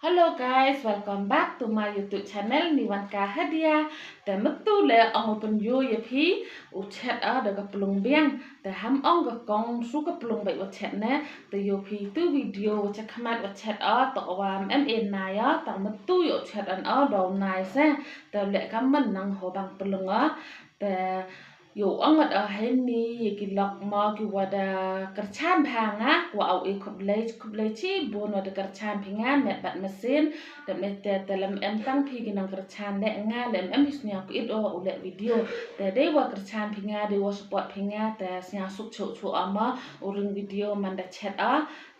Hello guys, welcome back to my YouTube channel Niwanka Hadia. Te mektu le ong open view ye phi u chat a de ka plung biang te ham ong ka kong su ka plung bai wa chat ne te yo phi tu video wa cha khamat wa chat a to wa em na ya tang mektu yo chat an a do nai se te le ka man nang ho bang plung a te yo ang at a hen ni ki lok ma ki wada kerchan phanga wa au e khoblei chi bon wada kerchan phinga met bat mesin de met te lam em tang phi ki nang kerchan le nga le em hisnya ku it o le video te de wa kerchan phinga de wa support phinga te snya suk chu ama uring video man da chat a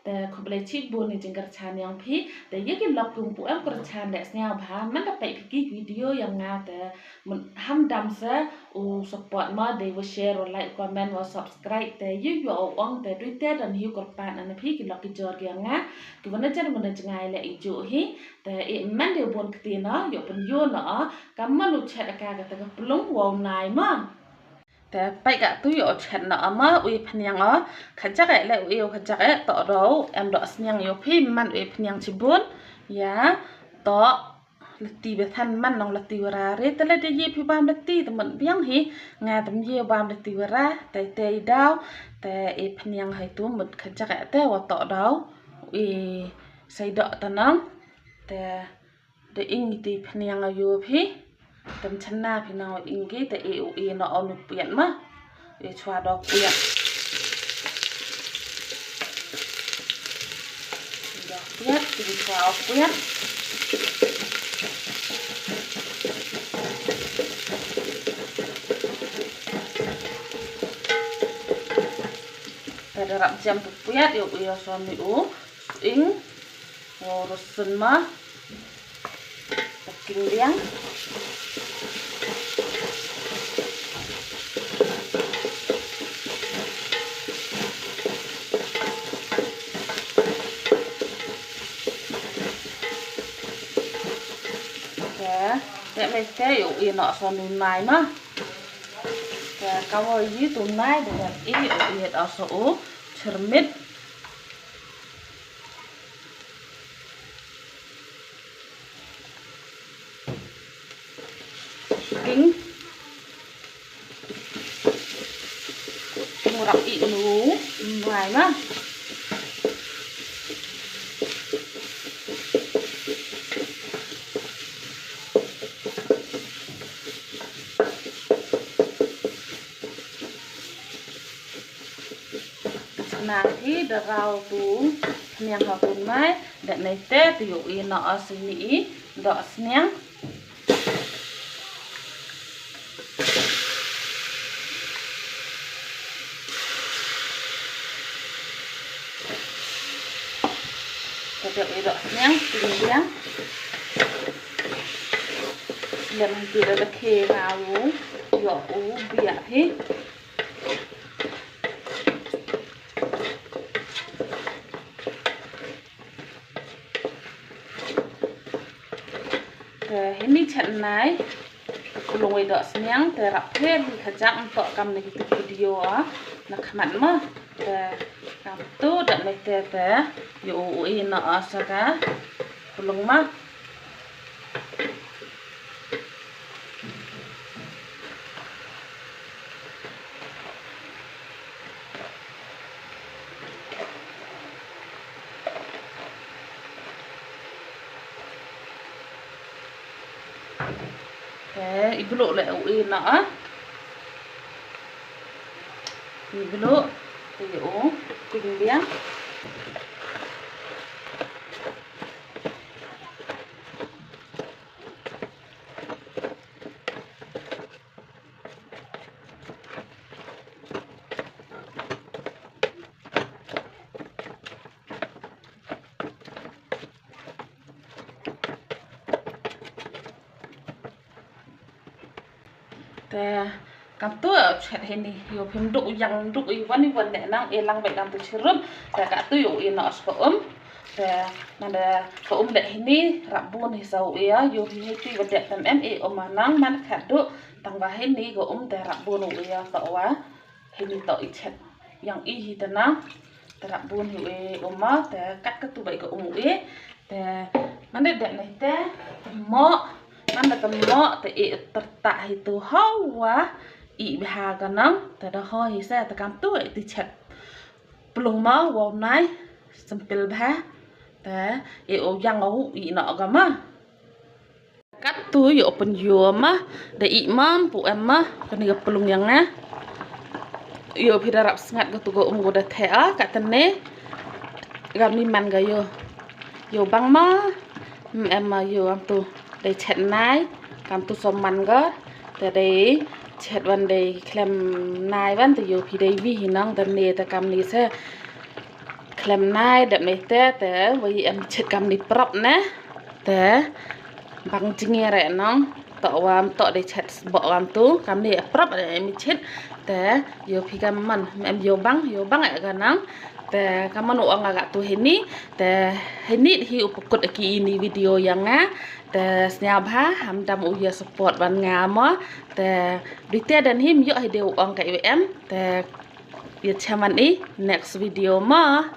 te khoblei chi bon ni jing kerchan yang phi te ye ki lok kum pu em kerchan le snya bha man da pai phi ki video yang nga te ham dam se u support ma de wa share or like comment or subscribe te yu yo ong te twitter dan hiu kor pan an phi ki lok ki jor ki nga ki wana chen wana ngai le i ju hi te e man de bon kti na yo pen yo na kam ma lu chat ka te ka plung wo nai ma te pai ka tu yo chat na ama ui phnyang a khajak e le ui khajak e to ro em do snyang yo phi man ui phnyang chi bun ya to lati be than man nong lati wara re te le de ye phi bam lati te man biang hi nga tam ye bam lati wara te daw te e phnyang hai tu mut khajak e te wa to daw ui sai do ta nang te de ing ti phnyang a yo phi tâm chân na phi nào in cái te e nó onu pian ma e chwa do pian do pian ti chwa pian te ram jam tu pian yo so mi u ing rosun ma kinh liang để mình cái dụ yên nọ son nún này mà câu gì tụi này để ý yên ở số cermin kính một đọc ý nú ngoài mà nàng thì được rau tú nhang học tuần mai để này tết thì dụ yên nọ xin nghĩ đọ nhang được ý đọ nhang tình nhang lần từ đó được khê vào uống dọ uống bịa thế hình như trận này lùng ấy đỡ nhang để rập hết thì khả năng tọa cầm này cái video á là khả mặn mà để làm tốt đợt này để dụ ý nọ sao cả lùng mà thế ibu lộ lại ui nọ ibu lộ thì dụ kinh biếng cầm tua chặt hết đi nhiều phim đụng yang đụng y vấn để năng e lăng vậy làm từ chớmแต่cả tu yo nọ sớmแต่นั่นแหละsớm để hết đi rạp buồn thì sao e yo thì hết tuy vấn đề tầm em e mà năng man khát đu tăng vào hết đi gồmแต่rạp buồn e sao quá hết đi tội chặt yang y thì năngแต่rạp buồn thì e màแต่cắt cái tu vậy của eแต่ mana dak nih teh mo mana ke mo te I tertak itu hawa I biha kanang te dah ho hi sa te kam tu ti chat pelung mau wow nai sempil bah te I o yang au I no ga ma kat tu yo pen yo ma de I mam pu em ma kani ga pelung yang na yo phidarap sangat go tu go go da the a kat tene gam ni man ga yo bang ma em mà yo am tu để chat nai kam tu som man ga te de chatวันde klem naiวันte yo phi dei vi hinang te ne te kam ni se klem nai de me te wi em chat kam ni prop na te bang jingere nong to wam to de chat bo wam tu kam ni prop em chat te yo phi kam man em yo bang ga nang te kaman uang agak tu hini te hini hi upukut aki ini video yang nga te snyabha hamdam uya support ban nga mo te dite dan him yo hi de uang ka IWM te ya chaman I next video ma